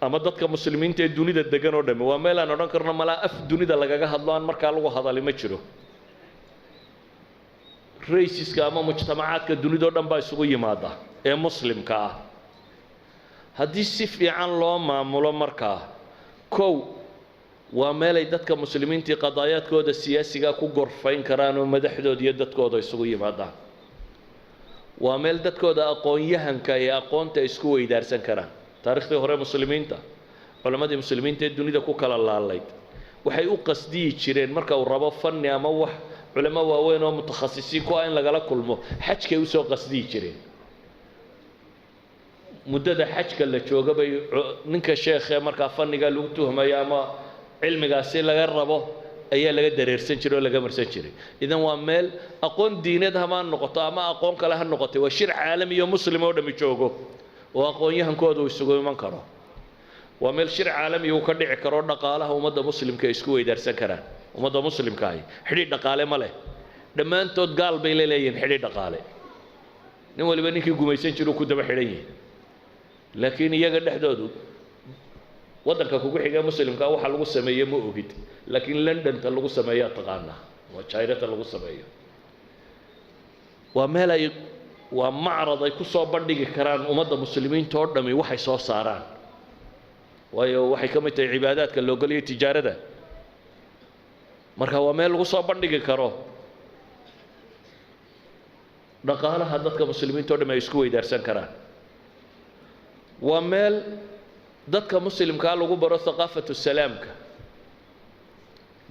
ama dadka muslimiinta ee dunida degan oo dhami waa meel aan odhan karno malaa af dunida lagaga hadlo aan markaa lagu hadali ma jiro raysiska ama mujtamacaadka dunidao dhan baa isugu yimaada ee muslimka ah haddii si fiican loo maamulo markaa kow waa meelay dadka muslimiintii qadaayaadkooda siyaasiga ku gorfayn karaan oo madaxdooda iyo dadkooda isugu yimaadaan waa meel dadkooda aqoon-yahanka iyo aqoonta isku weydaarsan karaan taariikhdii hore muslimiinta culammadii muslimiinta ee dunida ku kala laalayd waxay u qasdiyi jireen marka uu rabo fanni ama wax culamo waaweyn oo mutakhasisiin ku ah in lagala kulmo xajkay usoo qasdiyi jireen muddada xajka la jooga bay ninka sheekhee markaa fanniga lagu tuhmayo ama cilmigaasi laga rabo ayaa laga dareersan jiray oo laga marsan jiray idan waa meel aqoon diineed hama noqoto ama aqoon kale ha noqotay waa shir caalami iyo muslim oo dhami joogo oo aqoon-yahankooda uu isugu iman karo waa meel shir caalami uu ka dhici karo dhaqaalaha ummadda muslimka ay isku weydaarsan karaan ummadda muslimka ahi xidhiidh dhaqaale ma leh dhammaantood gaal bay leeyihiin xidhiidh dhaqaale nin waliba ninkii gumaysan jiru ku daba xidhan yihin laakiin iyaga dhexdoodu waddanka kugu xiga muslimka waxa lagu sameeyo ma ogid laakiin londonta lagu sameeyaa taqaanaa waa jayrata lagu sameeyo waa meel ay waa macrad ay ku soo bandhigi karaan ummadda muslimiinta oo dhami waxay soo saaraan waayo waxay ka mid tahay cibaadaadka la ogoliyo tijaarada marka waa meel lagu soo bandhigi karo dhaqaalaha dadka muslimiinta oo dhami ay isku weydaarsan karaan waa meel dadka muslimkaa lagu baro haqaafatu salaamka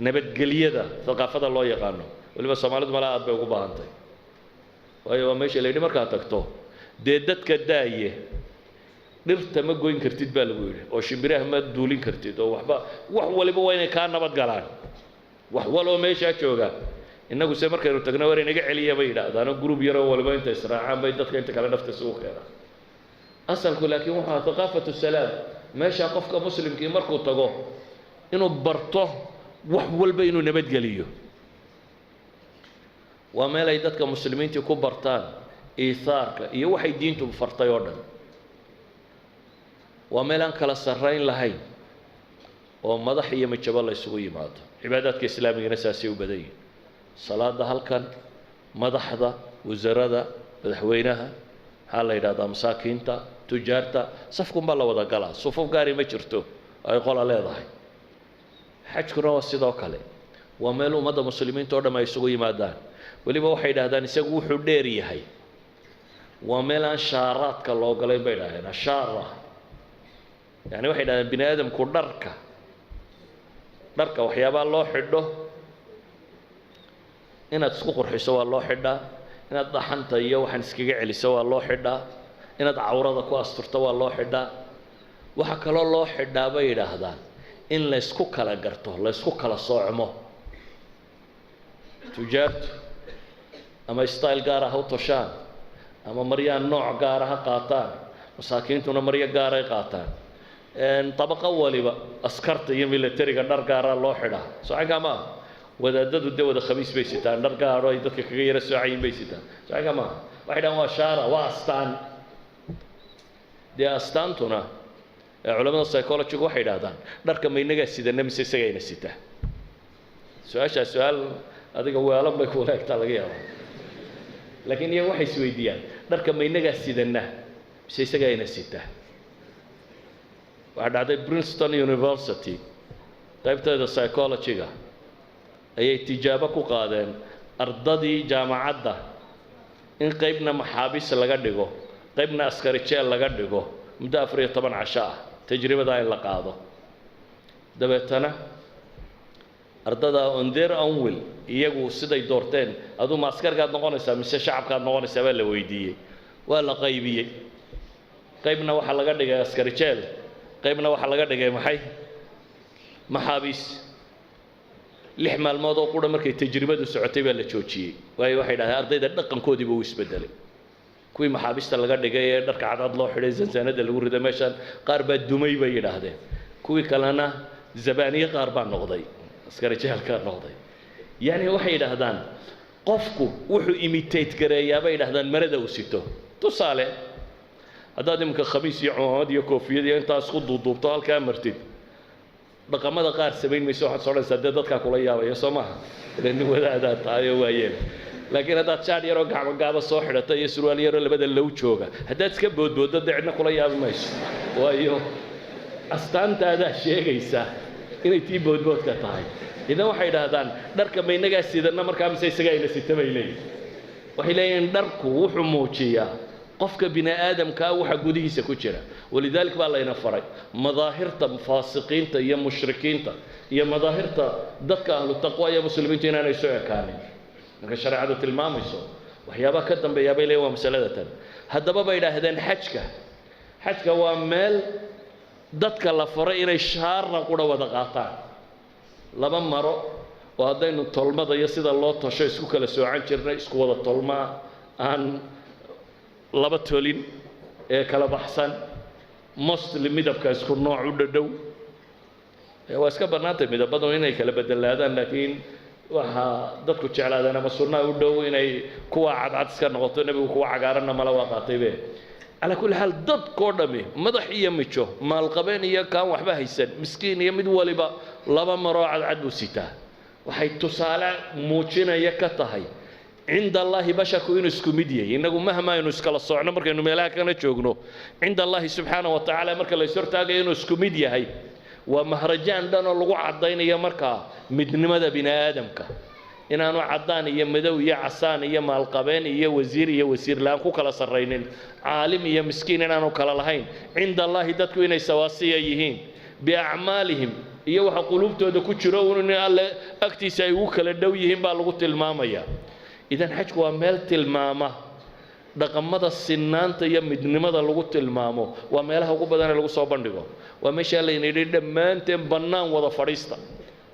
nabadgelyada haqaafada loo yaqaano waliba soomaalidu malaa aad bay ugu baahantahay waayo waa meesha la yidhi markaad tagto dee dadka daaye dhirta ma goyn kartid baa lagu yidhi oo shimbiraha ma duulin kartid oo waxba wax waliba waa inay kaa nabad galaan wax waloo meeshaa jooga innagu se markaynu tagno war inaga celiya bay yidhaahdaano group yaroo waliba inta israacaan bay dadka inta kale nafta isugu keenaan asalku laakiin wuxuu ahaa haqaafatu salaam meesha qofka muslimkii markuu tago inuu barto wax walba inuu nabadgeliyo waa meel ay dadka muslimiintii ku bartaan iihaarka iyo waxay diintu fartay oo dhan waa meel aan kala sarrayn lahayn oo madax iyo majabo la isugu yimaado cibaadaadka islaamigana saasay u badan yihin salaada halkan madaxda wasarada madaxweynaha maxaa la yidhahdaa masaakiinta tujaarta safkunbaa la wada galaa sufuf gaari ma jirto ay qola leedahay xajkuna waa sidoo kale waa meel ummadda muslimiinta oo dham ay isugu yimaadaan weliba waxay yidhahdaan isagu wuxuu dheer yahay waa meel aan shaaraadka loo galayn bay idhahdeen ashaara yani waxay yidhahdeen bini aadamku dharka waxyaabaa loo xidho inaad isku qurxiso waa loo xidhaa inaad dhaxanta iyo waxaan iskaga celiso waa loo xidhaa inaad cawrada ku asturto waa loo xidhaa waxa kaloo loo xidhaa bay yidhaahdaan in laysku kala garto laysku kala soocmo tujaartu ama style gaara ha u toshaan ama maryaa nooc gaara ha qaataan masaakiintuna maryo gaaray qaataan طبقة ولبا أسكرت يمي لتريقا نرقارا لو حدا صحيح كما wadaadadu de wada khamiis bay sitaan dhar gaar oo ay dadka kaga yara soocayin bay sitaan saaka ma waxay dhan waa shaara waa astaan de astaantuna culimada psychology waxay yiraahdaan dharka ma inaga sidana mise isagayna sitaa su'aal adiga weelan bay ku leegtaa laga yaabo laakiin iyagu waxay isweydiiyaan dharka ma inaga sidana mise isagayna sitaa waxa dhacday Princeton University qaybteeda psychology-ga ayay tijaabo ku qaadeen ardadii jaamacadda in qaybna maxaabiis laga dhigo qaybna askari jeel laga dhigo muddo 14 casho ah tajribada in la qaado dabeetana ardada on their own will iyagu siday doorteen adu ma askargaad noqonaysaa mise shacabkaad noqonaysaa baa la weydiiyey waa la qaybiyey qaybna waxa laga dhigay askari jeel qaybna waxa laga dhigay maxay maxaabiis 6 maalmood oo qura markay tajribadu socotay baa la joojiyay waayo waxay dhahay ardayda dhaqankoodii buu isbedelay kuwii maxaabista laga dhigay ee dharka cadad loo xidhay zansanada lagu riday meeshan qaar baa dumay bay yiraahdeen kuwii kalena zabaaniye qaar baa noqday askari jeelka noqday yani waxay yiraahdaan qofku wuxuu imitate gareeyaa bay yiraahdaan marada uu sito tusaale hadaad imka khamiis iyo cumaamad iyo koofiyad iyo intaas ku duuduubto halka martid dhaqamada qaar sameyn mayso waxaad soo dhaysaa dadka kula yaabaya Soomaha inay wadaada taayo waayeen laakiin hadaad shaar yar oo gacmo soo xidhatay iyo surwaal yar oo labada low jooga hadaad iska boodboodo cidna kula yaabi mayso waayo astaantaada sheegaysa inay tii boodboodka tahay idan waxay yiraahdaan dharka maynaga sidana markaa mise isaga ina sitabay leeyahay waxay leeyihiin dharku wuxuu muujiyaa qofka bini aadamka waxa gudihiisa ku jira walidaalka baa la ina faray madaahirta faasiqiinta iyo mushrikiinta iyo madaahirta dadka ahlu taqwa iyo muslimiinta inay soo ekaanin marka shariicadu tilmaamayso waxyaaba ka dambeeya bay leeyahay masalada tan hadaba bay yiraahdeen xajka waa meel dadka la faray inay shaarna qura wada qaataan laba maro oo hadaynu tolmada iyo sida loo tasho isku kala soocan jirnay isku wada tolmaa aan laba tolin ee kala baxsan muslim midabka isku nooc u dhadhow waa iska banaantay midabadu inay kala bedelaadaan laakiin waxa dadku jeclaadaan ama sunnah u dhow inay kuwa cadcad iska noqoto nabigu kuwa cagaaranna mala waa qaatay be ala kulli hal dad koodhami madax iyo mijo maal qabeen iyo kaan waxba haysan miskiin iyo mid waliba laba maro cadcad u sitaa waxay tusaale muujinaya ka tahay عند الله بشكو إنه سكمديه إنه مهما إنه سكلا صعنا مركا إنه ملاك أنا جوجنو عند الله سبحانه وتعالى مركا لا يصير تاجي إنه سكمديه هاي ومهرجان دنا اللغة عضين يا مركا مدن ماذا بنا آدم كا إن أنا عضان يا مدو يا عسان يا مالقبين يا وزير لا أخو كلا سرينين عالم يا مسكين إن أنا كلا لهين عند الله دتكو إنه سواسية يهين بأعمالهم يوح قلوبته دكتشرون إن الله أكتي سيوك للدو يهين بالغت المامية إذن حجك ومال تلمامة رقمة السنان تيا مدنمة لغو تلمامو ومالها وقو بدنا لغو صوبان ديغو ومشي اللي نريد مان تيم بنان وضا فريستا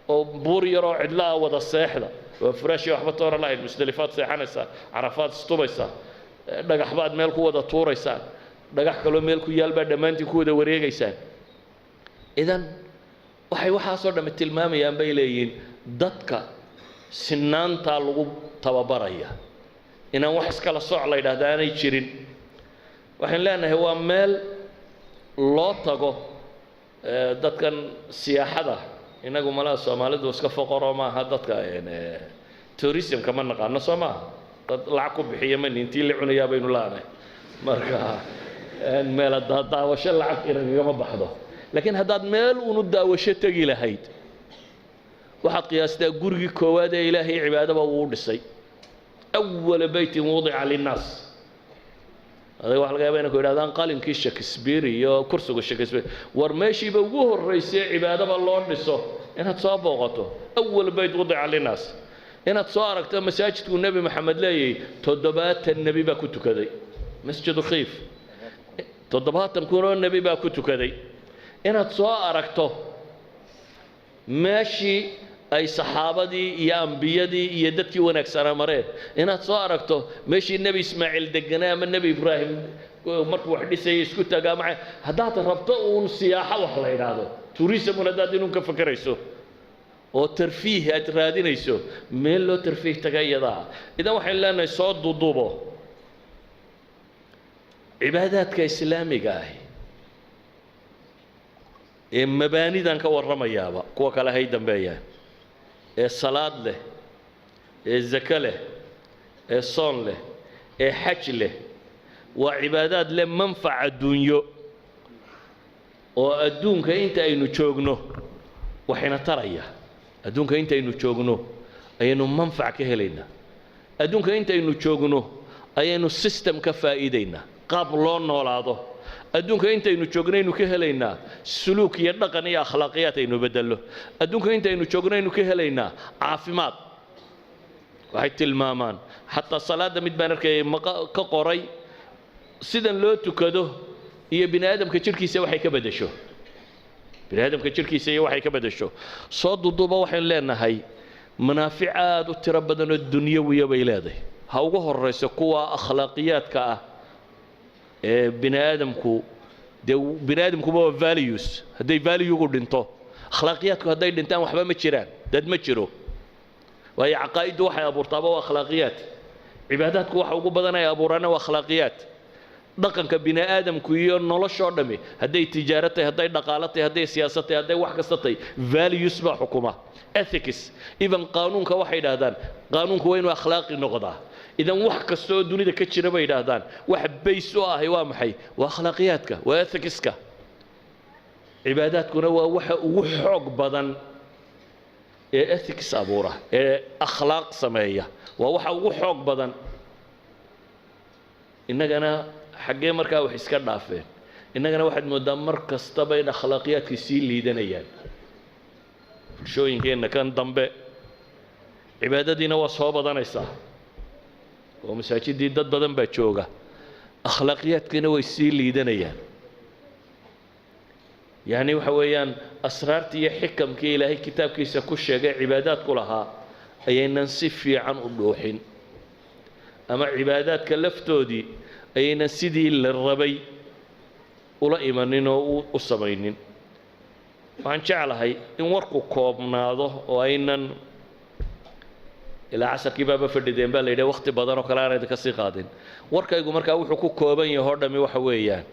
وبور يرو عدلا وضا الساحلة وفراشي وحبطور الله المستلفات سيحانسا عرفات ستوبيسا دقح بعد مالكو وضا طوريسا دقح كلو مالكو يالبا دمانتي كو دا وريغيسان إذن waxay waxa soo dhamay tilmaamayaan bay leeyihiin dadka sinaanta lagu tababaraya inaan wax iskala sooc la yiraahdo aanay jirin waxaan leenahay waa meel loo tago dadkan siyaaxada inagu malaha Soomaalidu iska foqoro ma aha dadka tourism kama naqaano Soomaa dad lacag ku bixiya man intii la cunayaa baynu laanahay marka meel daawasho lacag inaga ma baxdo لكن هذا المال وندا وشتقي لهيد واحد قياس ده جورجي كواد إلهي عبادة وورسي أول بيت وضع للناس هذا واحد قال بينك وهذا قال إن كيش شكسبيري يا كرسي شكسبيري ورماشي بوجوه الرئيس عبادة الله نسوا إنها تصاب وقته أول بيت وضع للناس إنها تصارك تم مساجد النبي محمد لي تدبات النبي بكتو كذي مسجد خيف تدبات تكون النبي بكتو كذي inaad soo aragto meeshii ay saxaabadii iyo ambiyadii iyo dadkii wanaagsanaa mareen inaad soo aragto meeshii nabi ismaaciil deganaa ama nabi ibraahim markuu wax dhisayay isku tagaa macay haddaad rabto uun siyaaxo wax la yidhaahdo tourism haddaad inuun ka fakarayso oo tarfiih aad raadinayso meel loo tarfiih taga iyadaa idan waxaynu leenahay soo duuduubo cibaadaadka islaamiga ahi ee mabaanidan ka warramayaaba kuwa kale hay dambeeyaan ee salaad leh ee zaka leh ee soon leh ee xaj leh waa cibaadaad leh manfac adduunyo oo adduunka inta aynu joogno waxayna taraya adduunka inta aynu joogno ayaynu manfac ka helaynaa adduunka inta aynu joogno ayaynu system ka faa'iidaynaa qaab loo noolaado adduunka inta aynu joognaynu ka helaynaa suluuk iyo dhaqan iyo akhlaaqiyaad aynu bedelo adduunka inta aynu joognaynu ka helaynaa caafimaad waxay tilmaamaan xataa salaada mid baan arkayay ka qoray sidan loo tukado iyo bini aadamka jirkiisa waxay ka bedesho bini aadamka jirkiisa iyo waxay ka bedesho soo duduuba waxaynu leenahay manaafic aad u tiro badan oo dunyawiya bay leedahay ha ugu horeyso kuwa akhlaaqiyaadka ah ee bini aadamkuba waa values hadday value-gu dhinto akhlaaqiyaadku hadday dhintaan waxba ma jiraan dad ma jiro waayo caqaa'iddu waxay abuurtaaba waa akhlaaqiyaad cibaadaadku waxa ugu badan ay abuuraana waa akhlaaqiyaad dhaqanka bini aadamku iyo noloshoo dhami hadday tijaaro tahay hadday dhaqaalo tahay hadday siyaasad tahay hadday wax kasta tahay values baa xukuma ethics even qaanuunka waxay yidhaahdaan qaanuunku waa inuu akhlaaqi noqdaa idan wax kasta oo dunida ka jira bay yidhaahdaan wax bays u ahay waa maxay waa akhlaaqiyaadka waa ethicska cibaadaadkuna waa waxa ugu xoog badan ee ethics abuura ee akhlaaq sameeya waa waxa ugu xoog badan innagana xaggee markaa wax iska dhaafeen innagana waxaad moodaa mar kastaba in akhlaaqiyaadkii sii liidanayaan bulshooyinkeenna kan dambe cibaadadiina waa soo badanaysaa oo masaajidii dad badan baa jooga akhlaaqiyaadkiina way sii liidanayaan yacni waxa weeyaan asraartii iyo xikamkii ilaahay kitaabkiisa ku sheegay cibaadaadku lahaa ayaynan si fiican u dhuuxin ama cibaadaadka laftoodii ayaynan sidii la rabay ula imanin oo u samaynin waxaan jeclahay in warku koobnaado oo aynan ilaa casarkii baaba fadhideen baa la yidhaha wakhti badan oo kale aan idinka sii qaadin warkaygu markaa wuxuu ku kooban yahay oo dhammi waxa weeyaan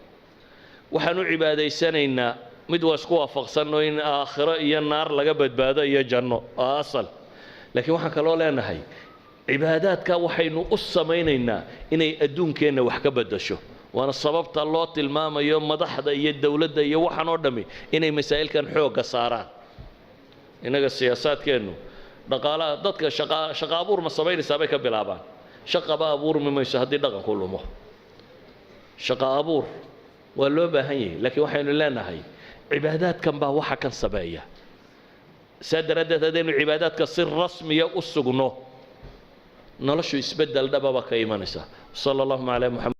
waxaan u cibaadaysanaynaa mid waa isku waafaqsanno in aakhiro iyo naar laga badbaado iyo janno waa asal laakiin waxaan kaloo leenahay cibaadaadka waxaynu u samaynaynaa inay adduunkeenna wax ka bedasho waana sababta loo tilmaamayo madaxda iyo dowladda iyo waxaan oo dhammi inay masaa'ilkan xoogga saaraan innaga siyaasaadkeennu dhaqaalaha dadka shaqa abuur ma samaynaysaa bay ka bilaabaan shaqaba abuurmi mayso haddii dhaqanku lumo shaqa abuur waa loo baahan yahay laakiin waxaynu leenahay cibaadaadkan baa waxa kan sameeya saa daraaddeed haddaynu cibaadaadka si rasmiya u sugno noloshu isbeddel dhababa ka imanaysa sala allahuma calaa muxamed